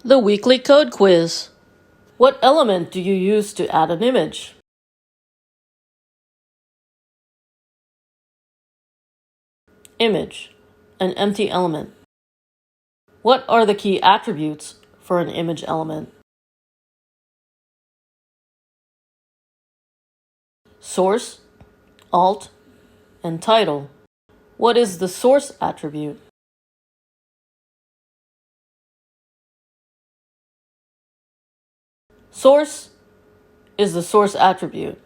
The weekly code quiz. What element do you use to add an image? Image, an empty element. What are the key attributes for an image element? Source, alt, and title. What is the source attribute? Source is the source attribute.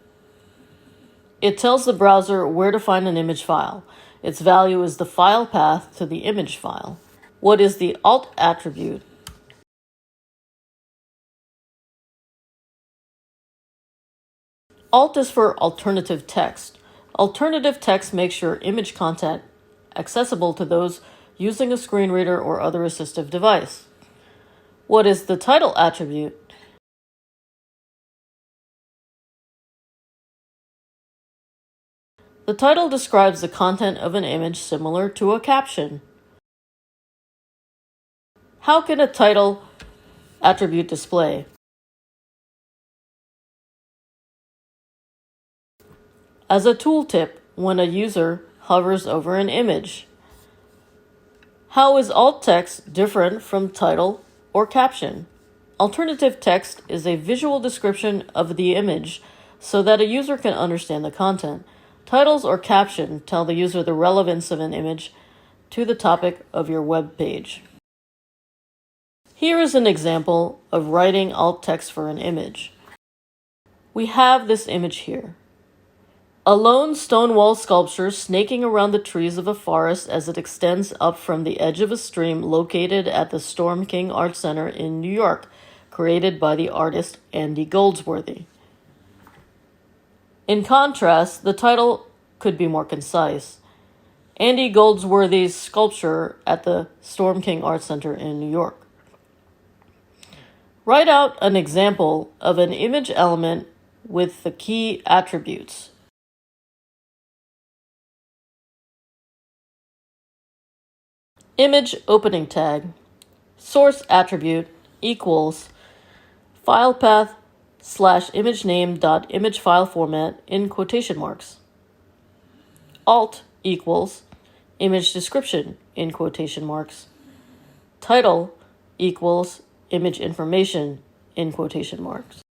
It tells the browser where to find an image file. Its value is the file path to the image file. What is the alt attribute? Alt is for alternative text. Alternative text makes your image content accessible to those using a screen reader or other assistive device. What is the title attribute? The title describes the content of an image similar to a caption. How can a title attribute display? As a tooltip when a user hovers over an image. How is alt text different from title or caption? Alternative text is a visual description of the image so that a user can understand the content. Titles or caption tell the user the relevance of an image to the topic of your web page. Here is an example of writing alt text for an image. We have this image here. A lone stone wall sculpture snaking around the trees of a forest as it extends up from the edge of a stream located at the Storm King Art Center in New York, created by the artist Andy Goldsworthy. In contrast, the title could be more concise. Andy Goldsworthy's sculpture at the Storm King Art Center in New York. Write out an example of an image element with the key attributes. Image opening tag. Source attribute equals file path / image name .image file format in quotation marks. Alt equals image description in quotation marks. Title equals image information in quotation marks.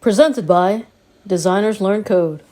Presented by Designers Learn Code.